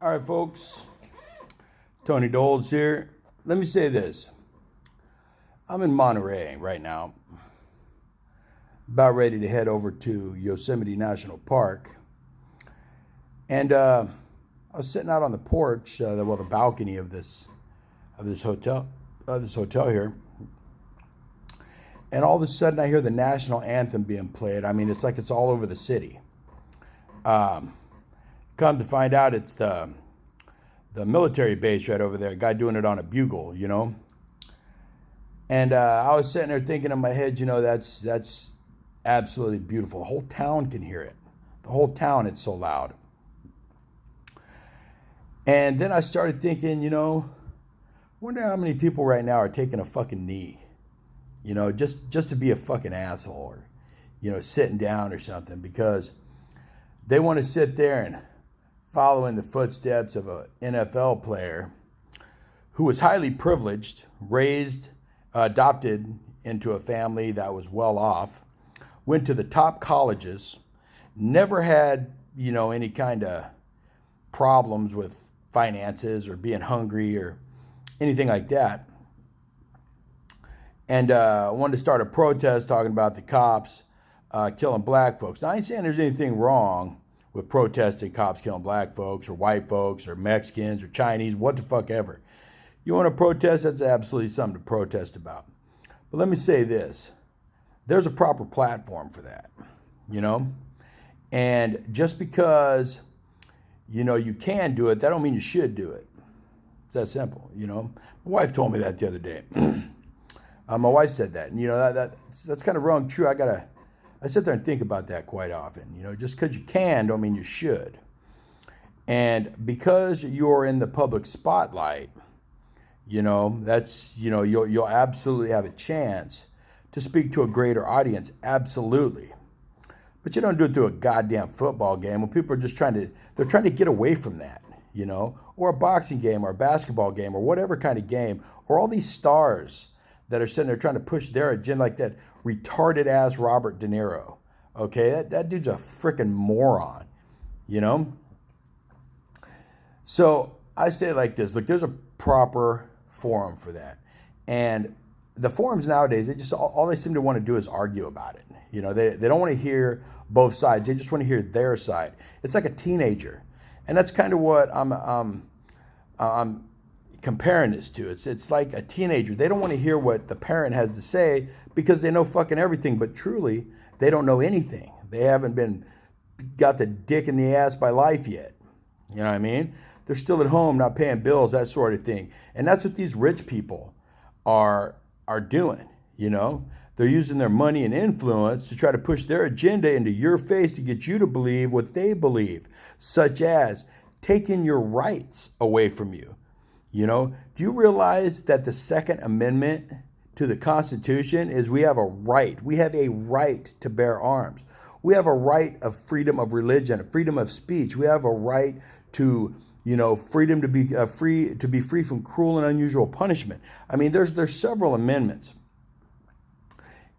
All right, folks. Tony Doles here. Let me say this. I'm in Monterey right now, about ready to head over to Yosemite National Park. And I was sitting out on the porch, the balcony of this hotel here. And all of a sudden, I hear the national anthem being played. I mean, it's like it's all over the city. Um, Come to find out, it's the military base right over there. A guy doing it on a bugle. And I was sitting there thinking in my head, that's absolutely beautiful. The whole town can hear it. The whole town, it's so loud. And then I started thinking, wonder how many people right now are taking a fucking knee, just to be a fucking asshole or, sitting down or something because they want to sit there and follow in the footsteps of an NFL player who was highly privileged, raised, adopted into a family that was well off, went to the top colleges, never had, any kind of problems with finances or being hungry or anything like that. And wanted to start a protest talking about the cops killing black folks. Now, I ain't saying there's anything wrong with protesting cops killing black folks or white folks or Mexicans or Chinese, what the fuck ever. You want to protest, that's absolutely something to protest about. But let me say this. There's a proper platform for that, And just because, you can do it, that don't mean you should do it. It's that simple, My wife told me that the other day. My wife said that, and that's kind of wrong. True, I sit there and think about that quite often. Just because you can don't mean you should. And because you're in the public spotlight, you'll absolutely have a chance to speak to a greater audience, absolutely. But you don't do it through a goddamn football game when people are just they're trying to get away from that, or a boxing game or a basketball game or whatever kind of game, or all these stars that are sitting there trying to push their agenda like that retarded ass Robert De Niro. Okay, that dude's a freaking moron, So I say it like this: look, there's a proper forum for that, and the forums nowadays, they just all they seem to want to do is argue about it. They don't want to hear both sides; they just want to hear their side. It's like a teenager, and that's kind of what I'm comparing this to. It's like a teenager. They don't want to hear what the parent has to say because they know fucking everything, but truly they don't know anything. They haven't got the dick in the ass by life yet. You know what I mean? They're still at home, not paying bills, that sort of thing. And that's what these rich people are doing. They're using their money and influence to try to push their agenda into your face to get you to believe what they believe, such as taking your rights away from you. Do you realize that the Second Amendment to the Constitution is we have a right. We have a right to bear arms. We have a right of freedom of religion, freedom of speech. We have a right to, freedom to be free from cruel and unusual punishment. I mean, there's several amendments.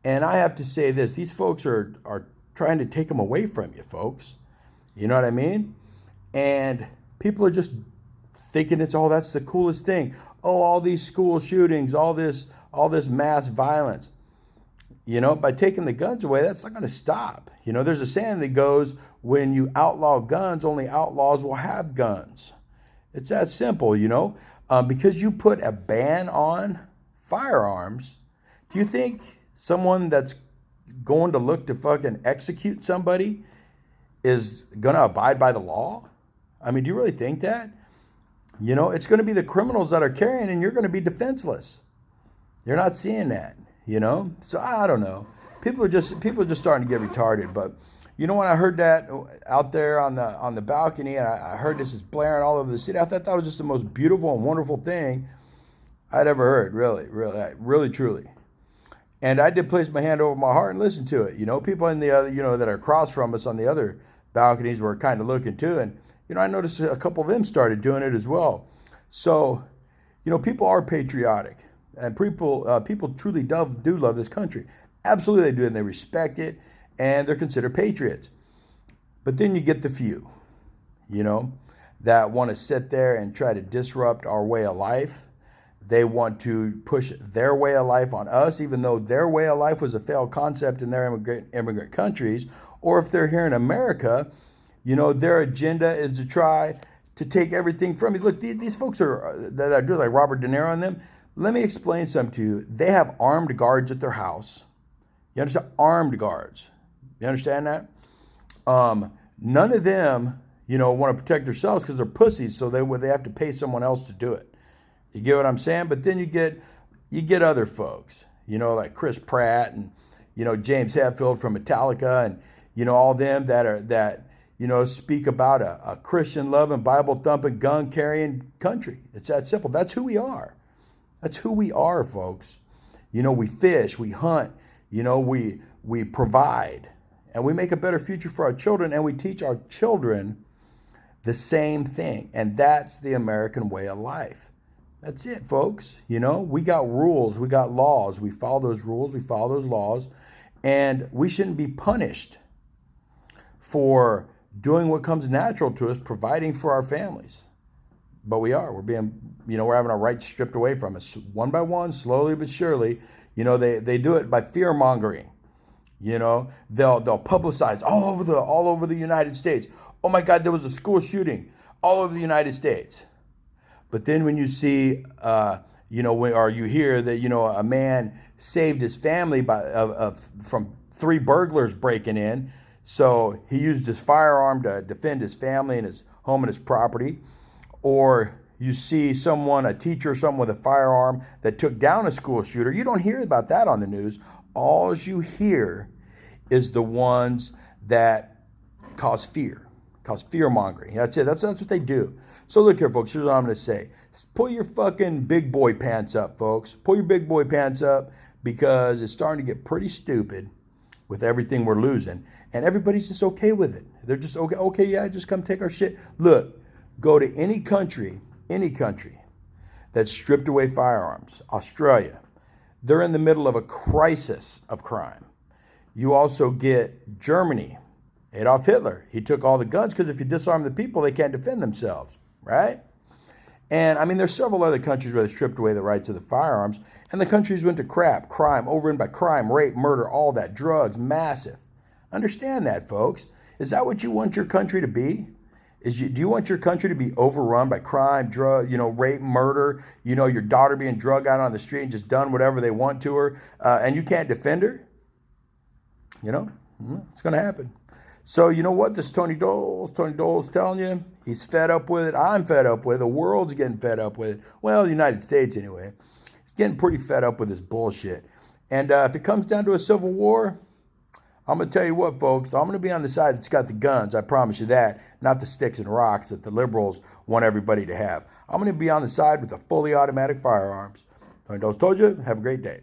And I have to say this, these folks are trying to take them away from you, folks. You know what I mean? And people are just thinking that's the coolest thing. Oh, all these school shootings, all this mass violence. By taking the guns away, that's not going to stop. There's a saying that goes, when you outlaw guns, only outlaws will have guns. It's that simple, because you put a ban on firearms, do you think someone that's going to look to fucking execute somebody is going to abide by the law? I mean, do you really think that? It's going to be the criminals that are carrying, and you're going to be defenseless. You're not seeing that, So I don't know. People are just starting to get retarded. But when I heard that out there on the balcony, and I heard this is blaring all over the city, I thought that was just the most beautiful and wonderful thing I'd ever heard. Really, really, really, truly. And I did place my hand over my heart and listen to it. People in the other, that are across from us on the other balconies were kind of looking too, and I noticed a couple of them started doing it as well. So, people are patriotic, and people truly do love this country. Absolutely they do, and they respect it, and they're considered patriots. But then you get the few, that want to sit there and try to disrupt our way of life. They want to push their way of life on us, even though their way of life was a failed concept in their immigrant countries. Or if they're here in America, their agenda is to try to take everything from you. Look, these folks that are doing like Robert De Niro and them. Let me explain something to you. They have armed guards at their house. You understand? Armed guards. You understand that? None of them, want to protect themselves because they're pussies, so they have to pay someone else to do it. You get what I'm saying? But then you get other folks, like Chris Pratt and James Hetfield from Metallica, and all them that speak about a Christian loving, Bible thumping, gun carrying country. It's that simple. That's who we are. That's who we are, folks. We fish, we hunt, we provide, and we make a better future for our children, and we teach our children the same thing. And that's the American way of life. That's it, folks. We got rules, we got laws. We follow those rules, we follow those laws, and we shouldn't be punished for doing what comes natural to us, providing for our families. But we are. We're being, we're having our rights stripped away from us one by one, slowly but surely. They do it by fear mongering. They'll publicize all over the United States. Oh my God, there was a school shooting all over the United States. But then when you see, or you hear that, a man saved his family from 3 burglars breaking in, so he used his firearm to defend his family and his home and his property. Or you see a teacher, someone with a firearm that took down a school shooter. You don't hear about that on the news. All you hear is the ones that cause fear mongering. That's it. That's what they do. So look here, folks. Here's what I'm going to say. Pull your fucking big boy pants up, folks. Pull your big boy pants up, because it's starting to get pretty stupid with everything we're losing. And everybody's just okay with it. They're just okay, yeah, just come take our shit. Look, go to any country that's stripped away firearms. Australia, they're in the middle of a crisis of crime. You also get Germany. Adolf Hitler, he took all the guns because if you disarm the people, they can't defend themselves, right? And I mean, there's several other countries where they stripped away the rights of the firearms, and the countries went to crime, overrun by crime, rape, murder, all that, drugs, massive. Understand that, folks. Is that what you want your country to be? Do you want your country to be overrun by crime, drug, rape, murder, your daughter being drugged out on the street and just done whatever they want to her, and you can't defend her? It's going to happen. So you know what? This Tony Dole's telling you, he's fed up with it. I'm fed up with it. The world's getting fed up with it. Well, the United States anyway. He's getting pretty fed up with this bullshit. And if it comes down to a civil war, I'm going to tell you what, folks. I'm going to be on the side that's got the guns. I promise you that. Not the sticks and rocks that the liberals want everybody to have. I'm going to be on the side with the fully automatic firearms. Tony Dole's told you. Have a great day.